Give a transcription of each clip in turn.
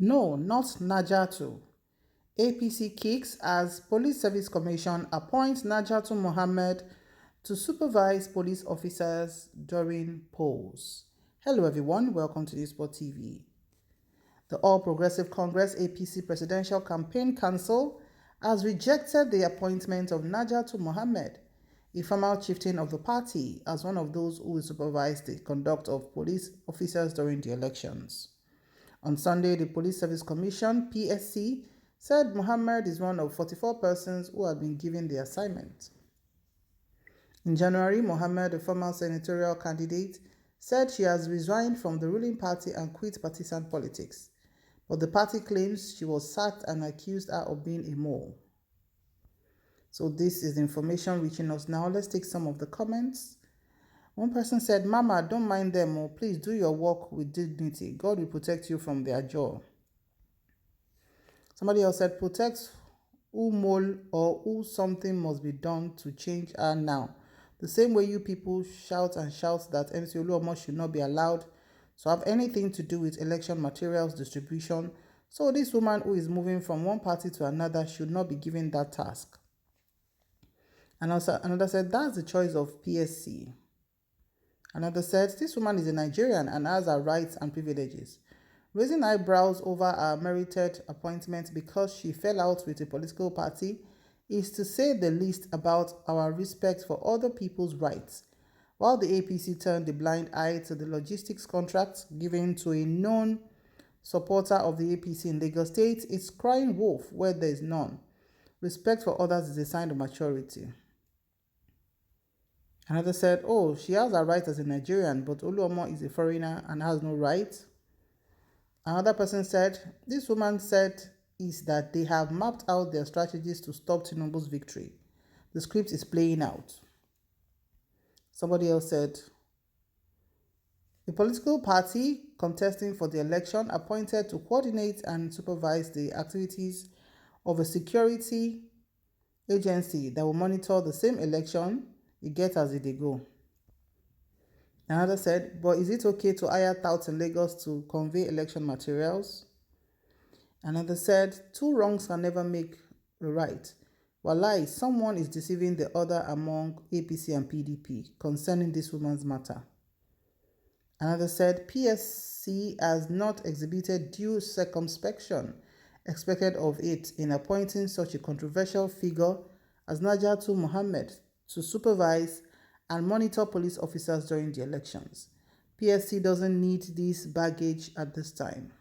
No, not Najatu. APC kicks as Police Service Commission appoints Najatu Mohammed to supervise police officers during polls. Hello everyone, welcome to Sport TV. The All Progressive Congress APC Presidential Campaign Council has rejected the appointment of Najatu Mohammed, a former chieftain of the party, as one of those who will supervise the conduct of police officers during the elections. On Sunday, the Police Service Commission, PSC, said Mohammed is one of 44 persons who had been given the assignment. In January, Mohammed, a former senatorial candidate, said she has resigned from the ruling party and quit partisan politics. But the party claims she was sacked and accused her of being a mole. So this is the information reaching us now. Let's take some of the comments. One person said, Mama, don't mind them, or please do your work with dignity. God will protect you from their jaw. Somebody else said, protect who mole or who something must be done to change her now. The same way you people shout and shout that MC Oluomo should not be allowed to have anything to do with election materials distribution. So this woman who is moving from one party to another should not be given that task. And also another said, that's the choice of PSC. Another said, this woman is a Nigerian and has her rights and privileges. Raising eyebrows over her merited appointment because she fell out with a political party is to say the least about our respect for other people's rights. While the APC turned a blind eye to the logistics contracts given to a known supporter of the APC in Lagos State, it's crying wolf where there is none. Respect for others is a sign of maturity. Another said, oh, she has her right as a Nigerian, but Oluomo is a foreigner and has no right. Another person said, this woman said is that they have mapped out their strategies to stop Tinubu's victory. The script is playing out. Somebody else said, the political party contesting for the election appointed to coordinate and supervise the activities of a security agency that will monitor the same election, it gets as it they go. Another said, but is it okay to hire touts in Lagos to convey election materials? Another said, two wrongs can never make a right. Wallahi, someone is deceiving the other among APC and PDP concerning this woman's matter. Another said, PSC has not exhibited due circumspection expected of it in appointing such a controversial figure as Najatu Mohammed to supervise and monitor police officers during the elections. PSC doesn't need this baggage at this time.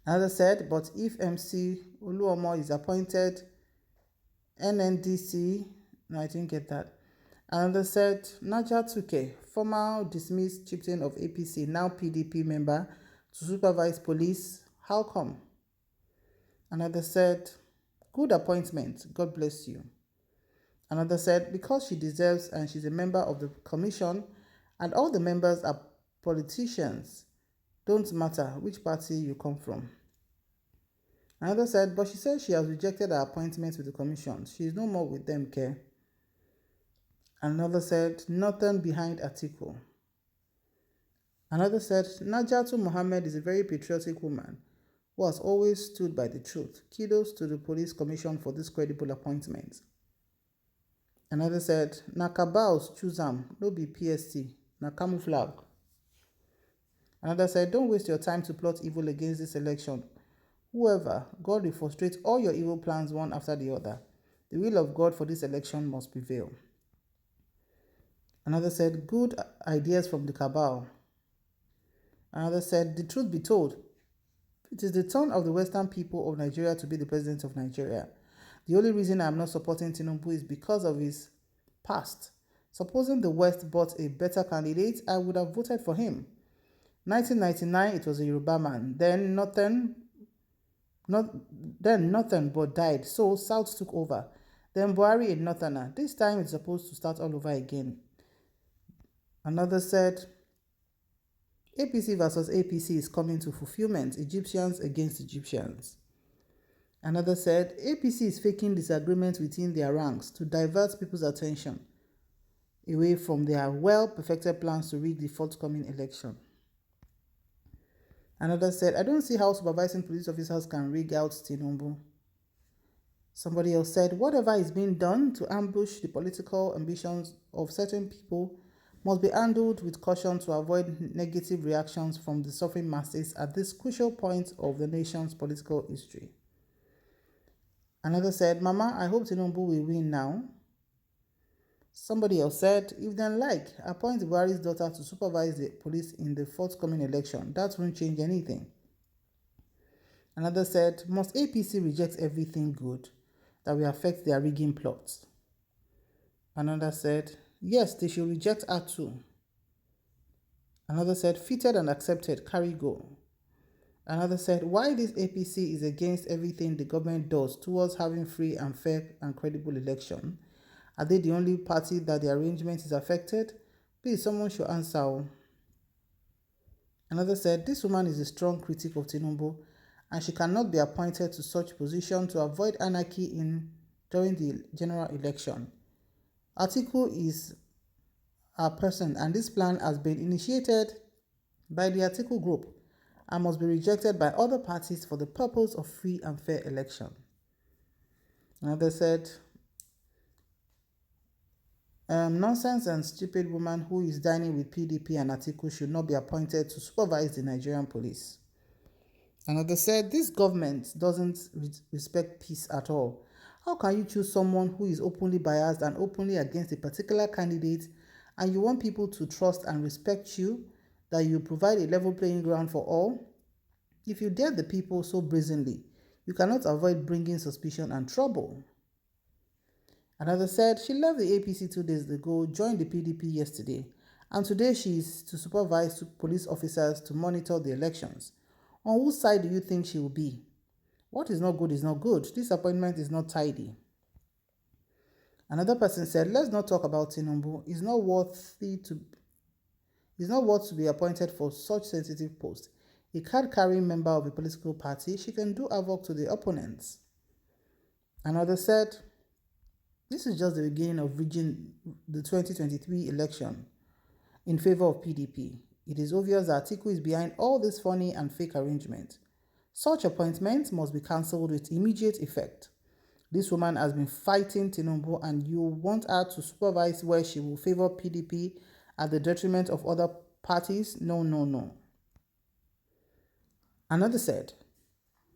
Another said, but if MC Oluomo is appointed NNDC, no, I didn't get that. Another said, Najatu, former dismissed chieftain of APC, now PDP member, to supervise police, how come? Another said, good appointment, God bless you. Another said, because she deserves and she's a member of the commission and all the members are politicians, don't matter which party you come from. Another said, but she says she has rejected her appointment with the commission. She is no more with them, care. Another said, nothing behind article. Another said, Najatu Mohammed is a very patriotic woman who has always stood by the truth. Kudos to the police commission for this credible appointment. Another said, na cabals choose am, no be PSC, na camouflage. Another said, don't waste your time to plot evil against this election. Whoever, God will frustrate all your evil plans one after the other. The will of God for this election must prevail. Another said, good ideas from the cabal. Another said, the truth be told, it is the turn of the Western people of Nigeria to be the president of Nigeria. The only reason I am not supporting Tinubu is because of his past. Supposing the West bought a better candidate, I would have voted for him. 1999, it was a Yoruba man. Then nothing but died, so South took over. Then Buhari a Northerner. This time it's supposed to start all over again. Another said, APC versus APC is coming to fulfillment. Egyptians against Egyptians. Another said, APC is faking disagreements within their ranks to divert people's attention away from their well-perfected plans to rig the forthcoming election. Another said, I don't see how supervising police officers can rig out Tinubu. Somebody else said, whatever is being done to ambush the political ambitions of certain people must be handled with caution to avoid negative reactions from the suffering masses at this crucial point of the nation's political history. Another said, Mama, I hope Tinubu will win now. Somebody else said, if they like, appoint Buhari's daughter to supervise the police in the forthcoming election. That won't change anything. Another said, must APC reject everything good that will affect their rigging plots? Another said, yes, they should reject her too. Another said, fitted and accepted, carry go. Another said, why this APC is against everything the government does towards having free and fair and credible election? Are they the only party that the arrangement is affected? Please, someone should answer. Another said, this woman is a strong critic of Tinubu and she cannot be appointed to such position to avoid anarchy during the general election. Atiku is a person and this plan has been initiated by the Atiku group and must be rejected by other parties for the purpose of free and fair election. Another said, nonsense and stupid woman who is dining with PDP and Atiku should not be appointed to supervise the Nigerian police. Another said, this government doesn't respect peace at all. How can you choose someone who is openly biased and openly against a particular candidate and you want people to trust and respect you, that you provide a level playing ground for all? If you dare the people so brazenly, you cannot avoid bringing suspicion and trouble. Another said, she left the APC 2 days ago, joined the PDP yesterday, and today she is to supervise police officers to monitor the elections. On whose side do you think she will be? What is not good is not good. This appointment is not tidy. Another person said, let's not talk about Tinubu. He's not worth to be appointed for such sensitive post. A card-carrying member of a political party, she can do havoc to the opponents. Another said, this is just the beginning of rigging the 2023 election in favor of PDP. It is obvious that Atiku is behind all this funny and fake arrangement. Such appointments must be cancelled with immediate effect. This woman has been fighting Tinubu and you want her to supervise where she will favor PDP at the detriment of other parties? No, no, no. Another said,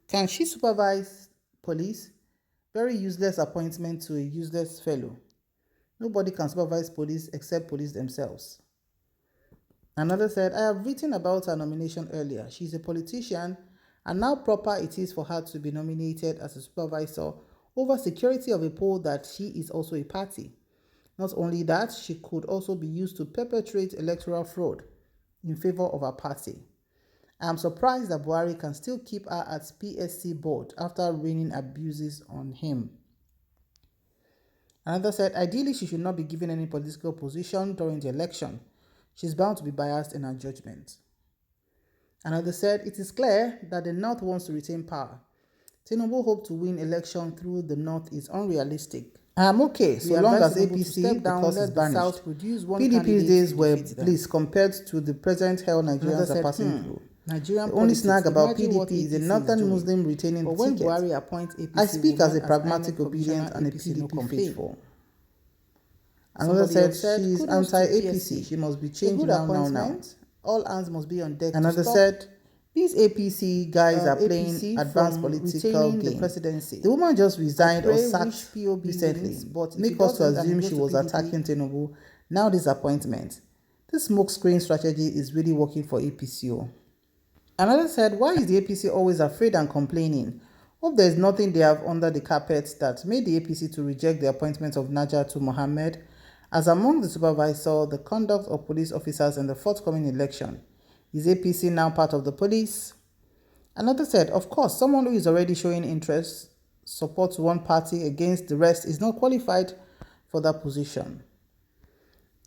can she supervise police? Very useless appointment to a useless fellow. Nobody can supervise police except police themselves. Another said, I have written about her nomination earlier. She is a politician and now proper it is for her to be nominated as a supervisor over security of a poll that she is also a party. Not only that, she could also be used to perpetrate electoral fraud in favor of her party. I am surprised that Buhari can still keep her at PSC board after raining abuses on him. Another said, ideally she should not be given any political position during the election. She's bound to be biased in her judgment. Another said, it is clear that the North wants to retain power. Tinubu hope to win election through the North is unrealistic. I am okay so long as APC, the cause is banished. PDP's days were bliss compared to the present hell Nigerians are passing through. The only snag about PDP is a northern Muslim retaining the ticket. Buhari appoints APC, I speak as a pragmatic, obedient and a PDP faithful. Another said she is anti-APC. She must be changed now. All hands must be on deck. Another said, these APC guys are playing advanced political game. The presidency. The woman just resigned or sacked recently, but make us to assume she was attacking Tinubu. Now this appointment. This smokescreen strategy is really working for APC. Another said, why is the APC always afraid and complaining? Hope there is nothing they have under the carpet that made the APC to reject the appointment of Najatu Mohammed as among the supervisor, the conduct of police officers in the forthcoming election. Is APC now part of the police? Another said, of course, someone who is already showing interest, supports one party against the rest is not qualified for that position.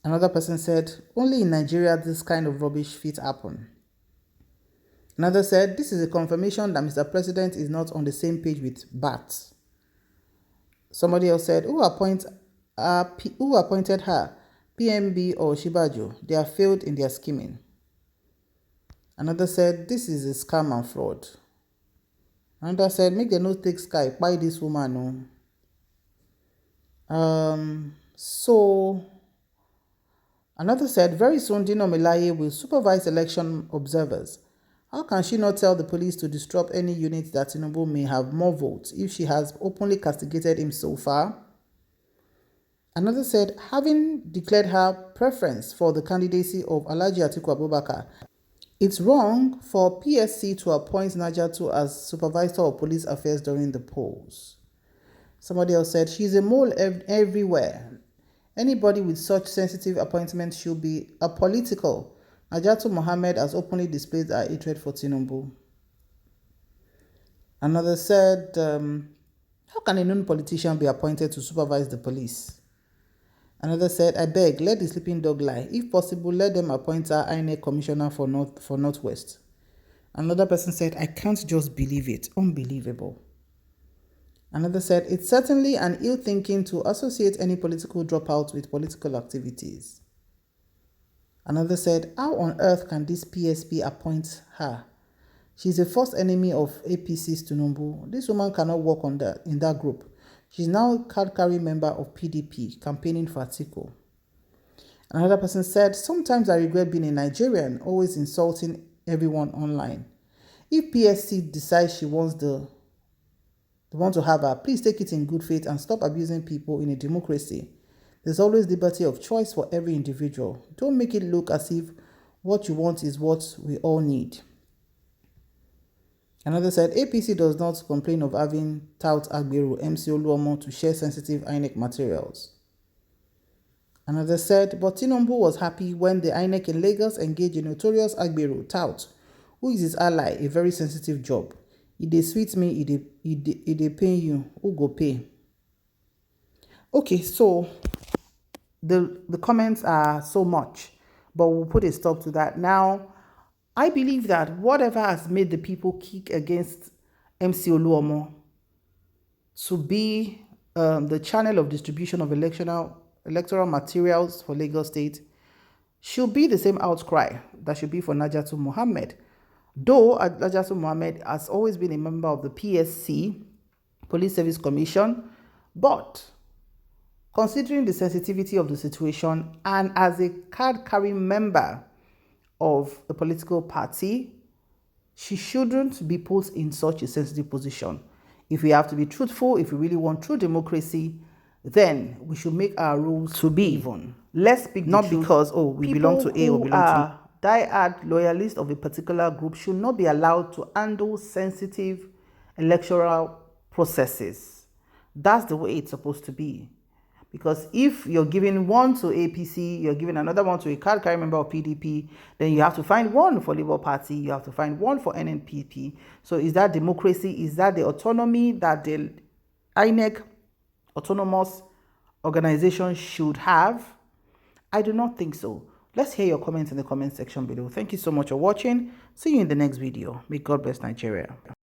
Another person said, only in Nigeria this kind of rubbish fit happen. Another said, this is a confirmation that Mr. President is not on the same page with BAT. Somebody else said, who appointed her, PMB or Shibajo? They have failed in their scheming. Another said, this is a scam and fraud. Another said, make the no take sky, buy this woman. No. So another said, very soon Dino Melaye will supervise election observers. How can she not tell the police to disrupt any unit that Tinubu may have more votes if she has openly castigated him so far? Another said, having declared her preference for the candidacy of Alhaji Atiku Abubakar, it's wrong for PSC to appoint Najatu as supervisor of police affairs during the polls. Somebody else said, she's a mole everywhere. Anybody with such sensitive appointments should be apolitical. Najatu Mohammed has openly displayed her hatred for Tinubu. Another said, how can a known politician be appointed to supervise the police? Another said, I beg, let the sleeping dog lie. If possible, let them appoint her INEC commissioner for Northwest. Another person said, I can't just believe it. Unbelievable. Another said, it's certainly an ill thinking to associate any political dropout with political activities. Another said, how on earth can this PSP appoint her? She's a first enemy of APC's Tinubu. This woman cannot work in that group. She's now a card-carrying member of PDP, campaigning for Atiku. Another person said, sometimes I regret being a Nigerian, always insulting everyone online. If PSC decides she wants to have her, please take it in good faith and stop abusing people in a democracy. There's always liberty of choice for every individual. Don't make it look as if what you want is what we all need. Another said, APC does not complain of having tout Agberu, MC Oluomo to share sensitive INEC materials. Another said, but Tinubu was happy when the INEC in Lagos engaged a notorious Agberu tout, who is his ally, a very sensitive job. If they sweet me, if they pay you, who go pay? Okay, so the comments are so much, but we'll put a stop to that. Now, I believe that whatever has made the people kick against MC Oluomo to be the channel of distribution of electoral materials for Lagos State should be the same outcry that should be for Najatu Mohammed. Though Najatu Mohammed has always been a member of the PSC, Police Service Commission, but considering the sensitivity of the situation and as a card-carrying member of the political party, she shouldn't be put in such a sensitive position. If we have to be truthful, if we really want true democracy, then we should make our rules to be even. Let's speak not because, we belong to A or belong to die-hard loyalists of a particular group should not be allowed to handle sensitive electoral processes. That's the way it's supposed to be. Because if you're giving one to APC, you're giving another one to a card-carrying member of PDP, then you have to find one for Labour Party, you have to find one for NNPP. So is that democracy? Is that the autonomy that the INEC autonomous organization should have? I do not think so. Let's hear your comments in the comment section below. Thank you so much for watching. See you in the next video. May God bless Nigeria.